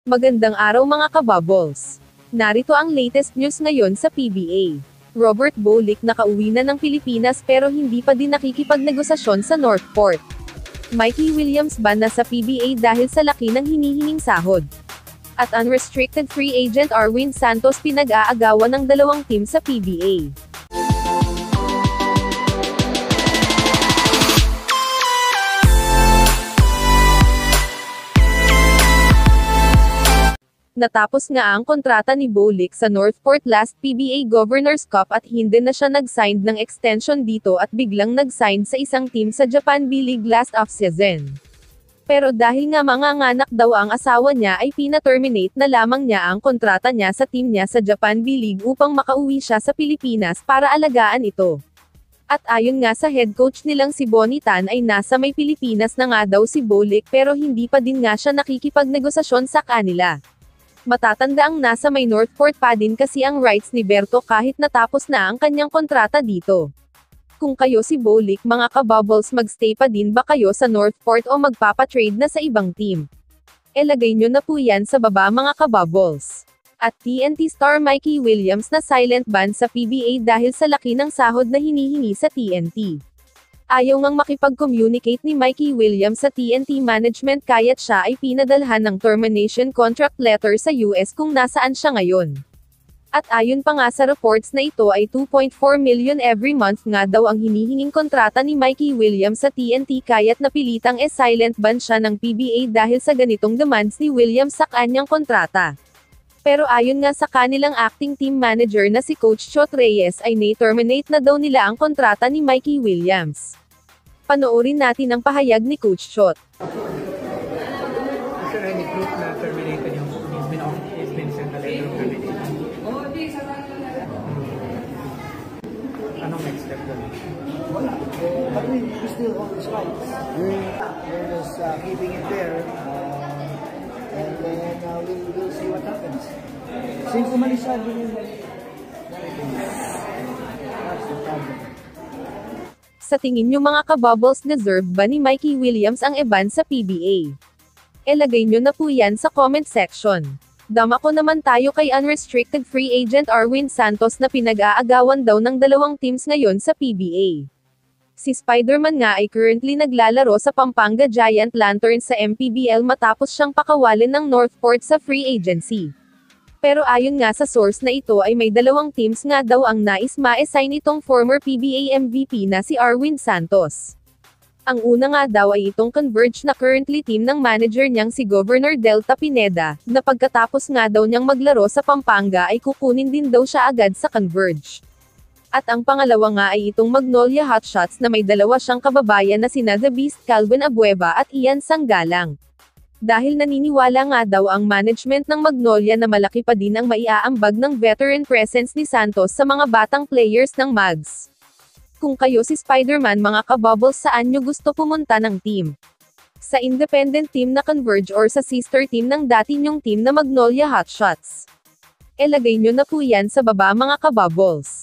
Magandang araw mga kabubbles. Narito ang latest news ngayon sa PBA. Robert Bolick nakauwi na ng Pilipinas pero hindi pa din nakikipagnegosasyon sa Northport. Mikey Williams ban na sa PBA dahil sa laki ng hinihinging sahod. At unrestricted free agent Arwin Santos pinag-aagawan ng dalawang team sa PBA. Natapos nga ang kontrata ni Bolick sa Northport last PBA Governors Cup at hindi na siya nag-sign ng extension dito at biglang nag-sign sa isang team sa Japan B-League last off-season. Pero dahil nga manganganak daw ang asawa niya ay pina-terminate na lamang niya ang kontrata niya sa team niya sa Japan B-League upang makauwi siya sa Pilipinas para alagaan ito. At ayon nga sa head coach nilang si Bonnie Tan ay nasa may Pilipinas na nga daw si Bolick pero hindi pa din nga siya nakikipagnegosasyon sa kanila. Matatandaang nasa may Northport pa din kasi ang rights ni Berto kahit natapos na ang kanyang kontrata dito. Kung kayo si Bolick mga kabubbles magstay pa din ba kayo sa Northport o magpapatrade na sa ibang team? Ilagay nyo na po yan sa baba mga kabubbles. At TNT star Mikey Williams na silent ban sa PBA dahil sa laki ng sahod na hinihingi sa TNT. Ayaw ngang makipag-communicate ni Mikey Williams sa TNT management kaya't siya ay pinadalhan ng termination contract letter sa US kung nasaan siya ngayon. At ayon pa nga sa reports na ito ay 2.4 million every month nga daw ang hinihinging kontrata ni Mikey Williams sa TNT kaya't napilitang silent ban siya ng PBA dahil sa ganitong demands ni Williams sa kanyang kontrata. Pero ayon nga sa kanilang acting team manager na si Coach Chot Reyes ay na-terminate na daw nila ang kontrata ni Mikey Williams. Panoorin natin ang pahayag ni Coach Chot. Is there any proof na terminated yung he's been sent a letter of termination? Anong next step doon? Wala. But we still hold his rights. We're just keeping it there. And then we'll see what happens. Since umalis siya, that's the problem. Sa tingin nyo mga kabubbles deserve ba ni Mikey Williams ang e-ban sa PBA? Ilagay nyo na po yan sa comment section. Damako naman tayo kay unrestricted free agent Arwin Santos na pinag-aagawan daw ng dalawang teams ngayon sa PBA. Si Spider-Man nga ay currently naglalaro sa Pampanga Giant Lanterns sa MPBL matapos siyang pakawalin ng Northport sa free agency. Pero ayon nga sa source na ito ay may dalawang teams nga daw ang nais ma-assign itong former PBA MVP na si Arwin Santos. Ang una nga daw ay itong Converge na currently team ng manager niyang si Governor Delta Pineda, na pagkatapos nga daw niyang maglaro sa Pampanga ay kukunin din daw siya agad sa Converge. At ang pangalawa nga ay itong Magnolia Hotshots na may dalawa siyang kababayan na sina The Beast Calvin Abueva at Ian Sanggalang. Dahil naniniwala nga daw ang management ng Magnolia na malaki pa din ang maiaambag ng veteran presence ni Santos sa mga batang players ng Mags. Kung kayo si Spider-Man mga kabubbles saan nyo gusto pumunta ng team? Sa independent team na Converge or sa sister team ng dati nyong team na Magnolia Hotshots? Ilagay nyo na po yan sa baba mga kabubbles.